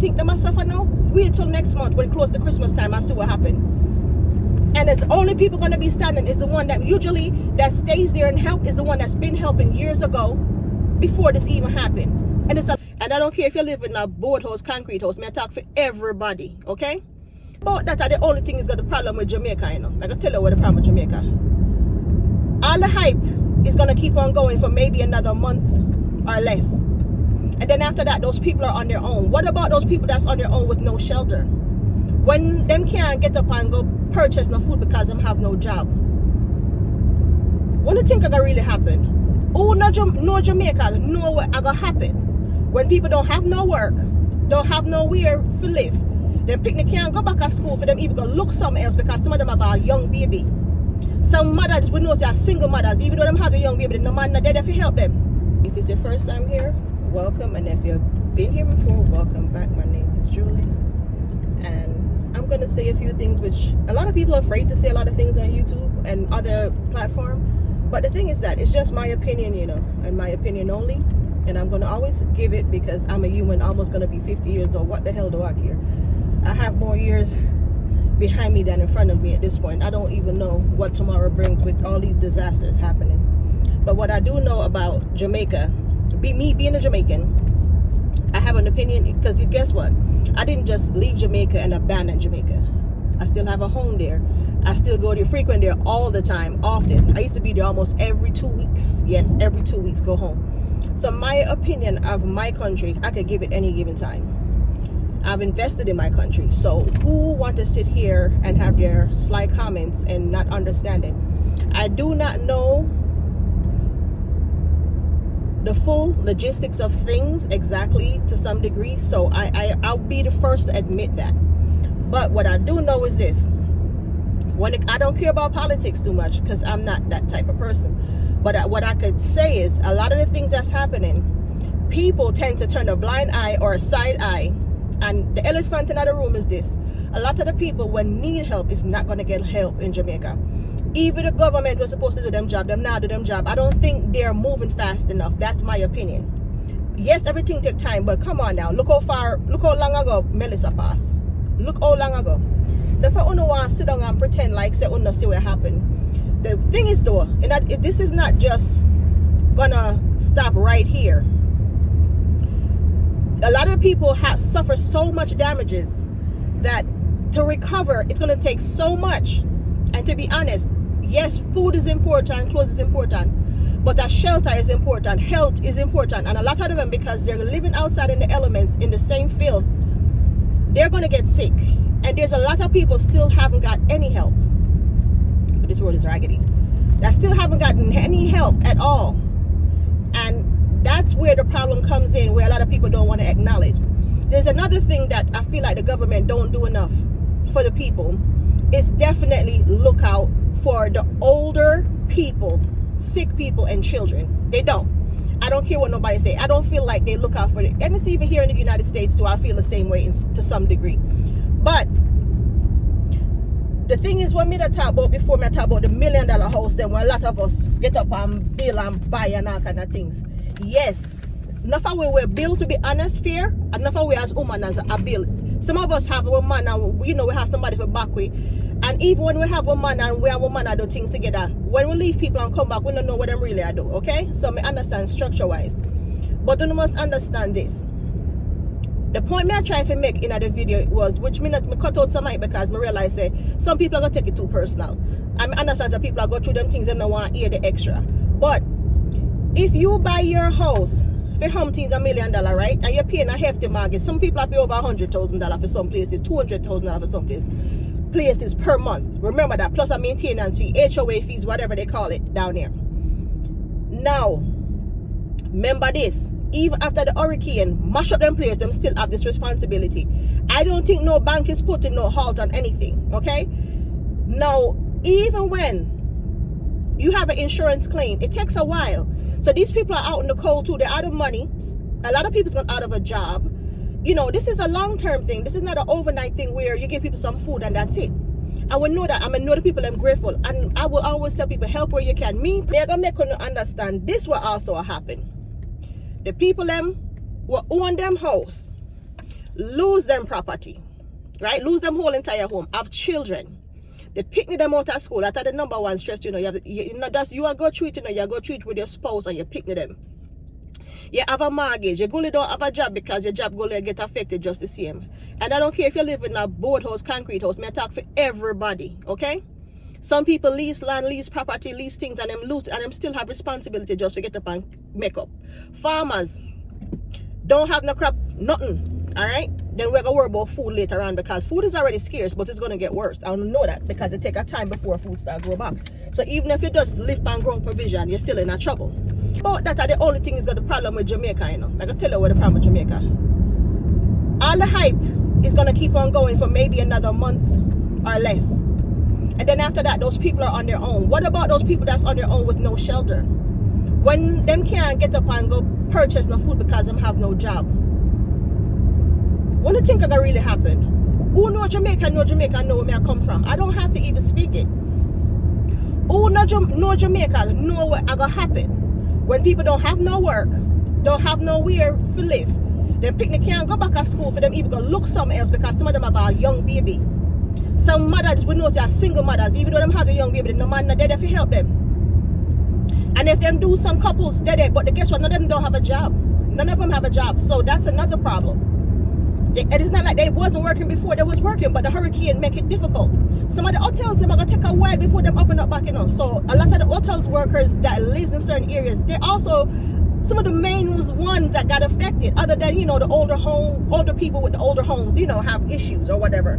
think they must suffer now? Wait till next month when close to Christmas time and see what happens. And it's the only people going to be standing is the one that usually that stays there and help is the one that's been helping years ago before this even happened. And I don't care if you live in a board house, concrete house. I talk for everybody, okay? But that are the only thing is got the problem with Jamaica, you know. I can tell you what the problem with Jamaica. All the hype is going to keep on going for maybe another month or less. And then after that, those people are on their own. What about those people that's on their own with no shelter? When them can't get up and go purchase no food because them have no job. What do you think are going to really happen? Oh, no Jamaica, know what are going to happen. When people don't have no work, don't have nowhere to live, them picnic can't go back to school for them even go look somewhere else because some of them have a young baby. Some mothers, we know they are single mothers, even though them have a young baby, no man not there to help them. If it's your first time here, welcome, and if you've been here before, welcome back. My name is Julie, and I'm gonna say a few things which a lot of people are afraid to say a lot of things on YouTube and other platforms, but the thing is that it's just my opinion, you know, and my opinion only, and I'm gonna always give it because I'm a human, almost gonna be 50 years old. What the hell do I care? I have more years behind me than in front of me at this point. I don't even know what tomorrow brings with all these disasters happening. But what I do know about Jamaica, me being a Jamaican, I have an opinion because guess what? I didn't just leave Jamaica and abandon Jamaica. I still have a home there. I still go there, frequent there all the time, often. I used to be there almost every 2 weeks. Yes, every 2 weeks, go home. So my opinion of my country, I could give it any given time. I've invested in my country. So who want to sit here and have their sly comments and not understand it? I do not know the full logistics of things exactly to some degree. So I'll be the first to admit that. But what I do know is this. I don't care about politics too much because I'm not that type of person. But what I could say is a lot of the things that's happening, people tend to turn a blind eye or a side eye. And the elephant in the room is this. A lot of the people when need help is not going to get help in Jamaica. Even the government was supposed to do them job, them not do them job. I don't think they're moving fast enough. That's my opinion. Yes, everything takes time, but come on now. Look how long ago Melissa passed. Look how long ago. If I only want to sit down and pretend like say don't see what happened. The thing is though, this is not just gonna stop right here. A lot of people have suffered so much damages that to recover it's going to take so much. And to be honest, yes, food is important, clothes is important, but a shelter is important, health is important. And a lot of them, because they're living outside in the elements in the same field, they're going to get sick. And there's a lot of people still haven't got any help. But this road is raggedy. That still haven't gotten any help at all. And that's where the problem comes in, where a lot of people don't want to acknowledge. There's another thing that I feel like the government don't do enough for the people. It's definitely look out for the older people, sick people, and children. They don't. I don't care what nobody say. I don't feel like they look out for it. And it's even here in the United States too. I feel the same way to some degree. But the thing is, when I talk about before, I talk about the $1 million house, then when a lot of us get up and build and buy and all kind of things. Yes, enough of we were built to be honest, fair, and enough of we as women as a build. Some of us have a man and we have somebody for back way. And even when we have a man and we have a man and do things together, when we leave people and come back, we don't know what them really are do, okay? So I understand structure wise. But you must understand this. The point I try to make in the video was, which me cut out some because I realize some people are going to take it too personal. I understand that people are going through them things and they want to hear the extra. But if you buy your house for $1 million, right, and you're paying a hefty mortgage, some people are paying over $100,000 for some places, $200,000 for some places per month. Remember that, plus a maintenance fee, HOA fees, whatever they call it down there. Now, remember this, even after the hurricane mash up them place, them still have this responsibility. I don't think no bank is putting no halt on anything, okay? Now, even when you have an insurance claim, it takes a while. So these people are out in the cold too. They're out of money. A lot of people's gone out of a job. You know, this is a long-term thing. This is not an overnight thing where you give people some food and that's it. I will know that. I know the people I'm grateful. And I will always tell people, help where you can. Me, they're going to make you understand this will also happen. The people them will own them house. lose them property, right? Lose them whole entire home, have children. They picnic them out of school. That's the number one stress, you are go through it, you go through it with your spouse and you picnic them. You have a mortgage, you go don't have a job because your job go get affected just the same. And I don't care if you live in a boathouse, concrete house, may I talk for everybody, okay? Some people lease land, lease property, lease things, and them lose, and them still have responsibility just to get up and make up. Farmers don't have no crop, nothing, all right? Then we're going to worry about food later on because food is already scarce, but it's going to get worse. I don't know that because it takes a time before food starts grow back. So even if you just live and grow provision, you're still in a trouble. But that are the only thing is got the problem with Jamaica, you know. I can tell you what the problem with Jamaica. All the hype is going to keep on going for maybe another month or less. And then after that, those people are on their own. What about those people that's on their own with no shelter? When them can't get up and go purchase no food because them have no job. What do you think gonna really happen? Who know Jamaica know where I come from. I don't have to even speak it. Who know Jamaica know what gonna happen when people don't have no work, don't have nowhere to live. Them picnic can't go back to school for them even go look somewhere else because some of them have a young baby. Some mothers we know they are single mothers, even though them have a young baby, no man not there to help them. And if them do some couples, they're there, but guess what? None of them don't have a job. None of them have a job. So that's another problem. It is not like they wasn't working before, they was working, but the hurricane make it difficult. Some of the hotels, them are going to take a while before them open up back, you know. So a lot of the hotels workers that lives in certain areas, they also, some of the main ones that got affected, other than, you know, the older people with the older homes, you know, have issues or whatever.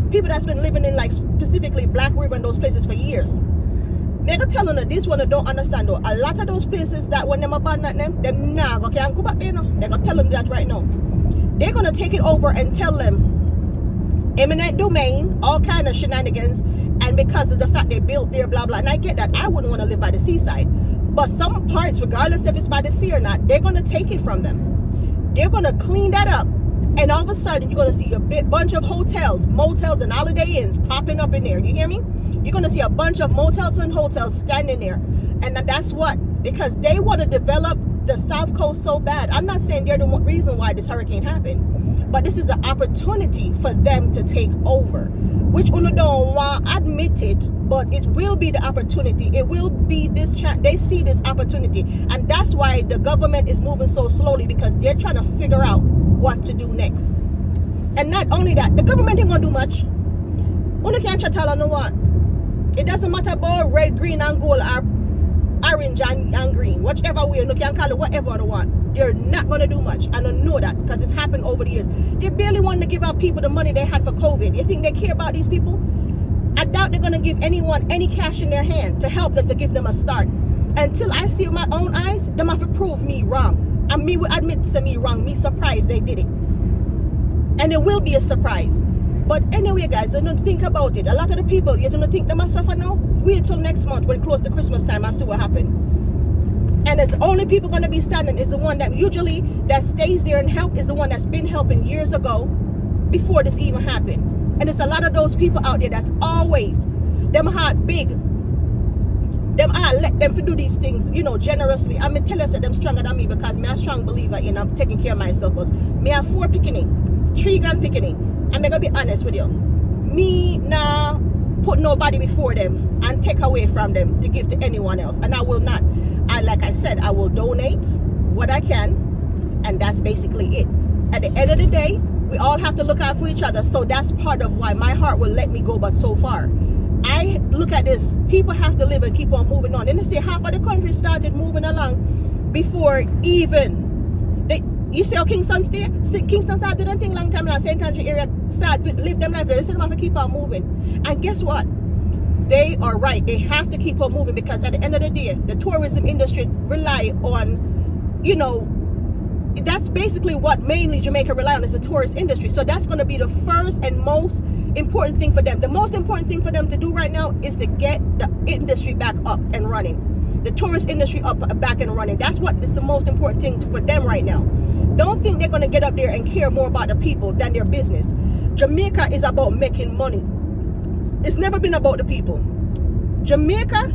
People that's been living in like specifically Black River and those places for years. They're going to tell them that this one don't understand though. A lot of those places that when them abandon them nah, can't go back there now. They're going to tell them that right now. They're going to take it over and tell them eminent domain, all kind of shenanigans, and because of the fact they built there, blah, blah. And I get that. I wouldn't want to live by the seaside. But some parts, regardless if it's by the sea or not, they're going to take it from them. They're going to clean that up. And all of a sudden, you're going to see a bunch of hotels, motels, and holiday inns popping up in there. You hear me? You're going to see a bunch of motels and hotels standing there. And that's what, because they want to develop the South Coast so bad. I'm not saying they're the reason why this hurricane happened, but this is an opportunity for them to take over, which uno don't want admit it, but it will be the opportunity. It will be this chance. They see this opportunity, and that's why the government is moving so slowly, because they're trying to figure out what to do next. And not only that, the government ain't gonna do much. Uno can't chat all on the one. It doesn't matter about red, green, and gold, or orange and green, whichever way, you can call it whatever they want. They're not going to do much. I don't know that because it's happened over the years. They barely want to give out people the money they had for COVID. You think they care about these people? I doubt they're going to give anyone any cash in their hand to help them, to give them a start. Until I see with my own eyes, them have to prove me wrong. And me will admit to me wrong. Me surprised they did it. And it will be a surprise. But anyway, guys, don't think about it. A lot of the people, you don't think they must suffer now? Wait till next month when close to Christmas time and see what happened. And it's the only people going to be standing is the one that usually that stays there and help is the one that's been helping years ago before this even happened. And there's a lot of those people out there that's always, them heart big. Them heart let them do these things, you know, generously. I'm going to tell you that them stronger than me because me a strong believer in I'm taking care of myself first. Me have 4 picking, 3 grand picking. I'm going to be honest with you. Me nah put nobody before them and take away from them to give to anyone else. And I will not. Like I said, I will donate what I can. And that's basically it. At the end of the day, we all have to look out for each other. So that's part of why my heart will let me go but so far. I look at this. People have to live and keep on moving on. And they say half of the country started moving along before even you see how Kingston stay? Kingston started doing thing long time now. St. Andrew area start to live them life. They say them have to keep on moving. And guess what? They are right. They have to keep on moving because at the end of the day, the tourism industry rely on, you know, that's basically what mainly Jamaica rely on is the tourist industry. So that's going to be the first and most important thing for them. The most important thing for them to do right now is to get the industry back up and running. The tourist industry back and running. That's what is the most important thing for them right now. Don't think they're going to get up there and care more about the people than their business. Jamaica is about making money. It's never been about the people. Jamaica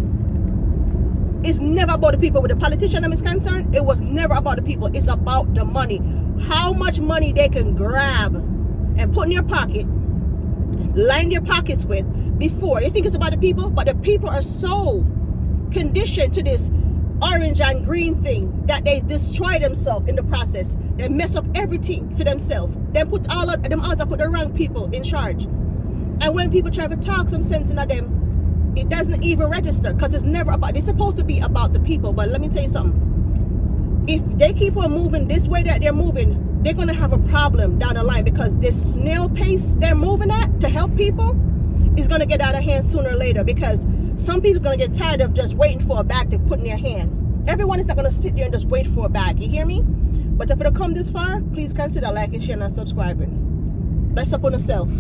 is never about the people. With the politician is concerned, it was never about the people. It's about the money. how much money they can grab and put in your pocket, line their pockets with before. You think it's about the people, but the people are so conditioned to this orange and green thing that they destroy themselves in the process. They mess up everything for themselves. They put all of them also put the wrong people in charge. And when people try to talk some sense into them, it doesn't even register, because it's never about, it's supposed to be about the people. But let me tell you something. If they keep on moving this way that they're moving, they're going to have a problem down the line, because this snail pace they're moving at to help people is going to get out of hand sooner or later, because some people's going to get tired of just waiting for a bag to put in their hand. Everyone is not going to sit there and just wait for a bag. You hear me? But if it'll come this far, please consider liking, sharing, and subscribing. Bless up on yourself.